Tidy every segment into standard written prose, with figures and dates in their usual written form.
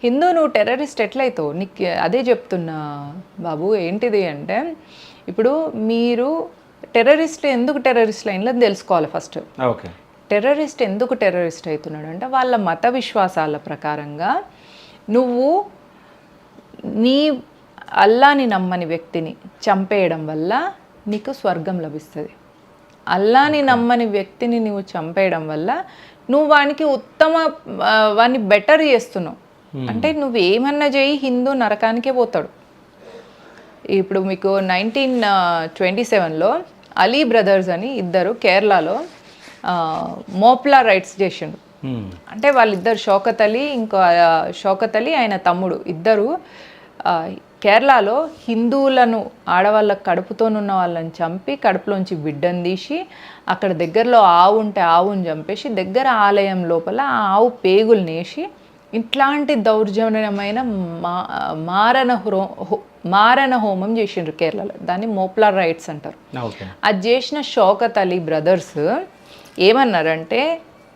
హిందూ నువ్వు టెర్రరిస్ట్ ఎట్లయితావు? నీకు అదే చెప్తున్నా బాబు. ఏంటిది అంటే ఇప్పుడు మీరు ఎందుకు టెర్రరిస్ట్ లైన్లో తెలుసుకోవాలి ఫస్ట్. ఓకే. టెర్రరిస్ట్ ఎందుకు టెర్రరిస్ట్ అవుతున్నాడు అంటే వాళ్ళ మత విశ్వాసాల ప్రకారంగా నువ్వు నీ అల్లాని నమ్మని వ్యక్తిని చంపేయడం వల్ల నీకు స్వర్గం లభిస్తుంది. అల్లాని నమ్మని వ్యక్తిని నువ్వు చంపేయడం వల్ల నువ్వు వానికి బెటర్ చేస్తున్నావు. అంటే నువ్వు ఏమన్నా చేయి హిందూ నరకానికే పోతాడు. ఇప్పుడు మీకు 1927లో అలీ బ్రదర్స్ అని ఇద్దరు కేరళలో మోప్లా రైట్స్ చేసిండు. అంటే వాళ్ళిద్దరు షౌకత్ అలీ ఆయన తమ్ముడు ఇద్దరు కేరళలో హిందువులను ఆడవాళ్ళ కడుపుతోనున్న వాళ్ళని చంపి కడుపులోంచి బిడ్డను తీసి అక్కడ దగ్గరలో ఆవు ఉంటే ఆవుని చంపేసి దగ్గర ఆలయం లోపల ఆ ఆవు పేగులు నేసి ఇట్లాంటి దౌర్జన్యమైన మారణ హోమం చేసిండ్రు కేరళలో. దాన్ని మోప్లా రైట్స్ అంటారు. అది చేసిన షౌకత్ అలీ బ్రదర్స్ ఏమన్నారంటే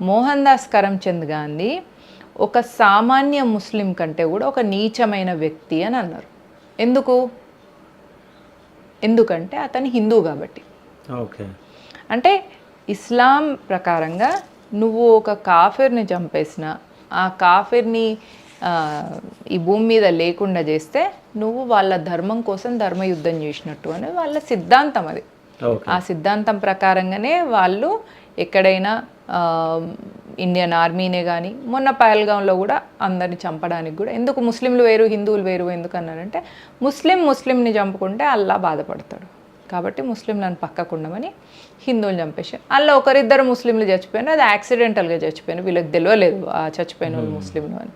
మోహన్ దాస్ కరమ్చంద్ గాంధీ ఒక సామాన్య ముస్లిం కంటే కూడా ఒక నీచమైన వ్యక్తి అని అన్నారు. ఎందుకంటే అతను హిందూ కాబట్టి. ఓకే. అంటే ఇస్లాం ప్రకారంగా నువ్వు ఒక కాఫిర్ని చంపేసిన ఆ కాఫిర్ని ఈ భూమి మీద లేకుండా చేస్తే నువ్వు వాళ్ళ ధర్మం కోసం ధర్మయుద్ధం చేసినట్టు అని వాళ్ళ సిద్ధాంతం అది. ఆ సిద్ధాంతం ప్రకారంగానే వాళ్ళు ఎక్కడైనా ఇండియన్ ఆర్మీనే కానీ మొన్న పహల్గాంలో కూడా అందరిని చంపడానికి కూడా ఎందుకు ముస్లింలు వేరు హిందువులు వేరు ఎందుకు అన్నారంటే ముస్లింని చంపుకుంటే అల్లా బాధపడతాడు కాబట్టి ముస్లింలను పక్కకు ఉండమని హిందువులు చంపేశారు. అలా ఒకరిద్దరు ముస్లింలు చచ్చిపోయినారు. అది యాక్సిడెంటల్గా చచ్చిపోయినారు. వీళ్ళకి తెలియలేదు ఆ చచ్చిపోయిన వాళ్ళు ముస్లింలు అని.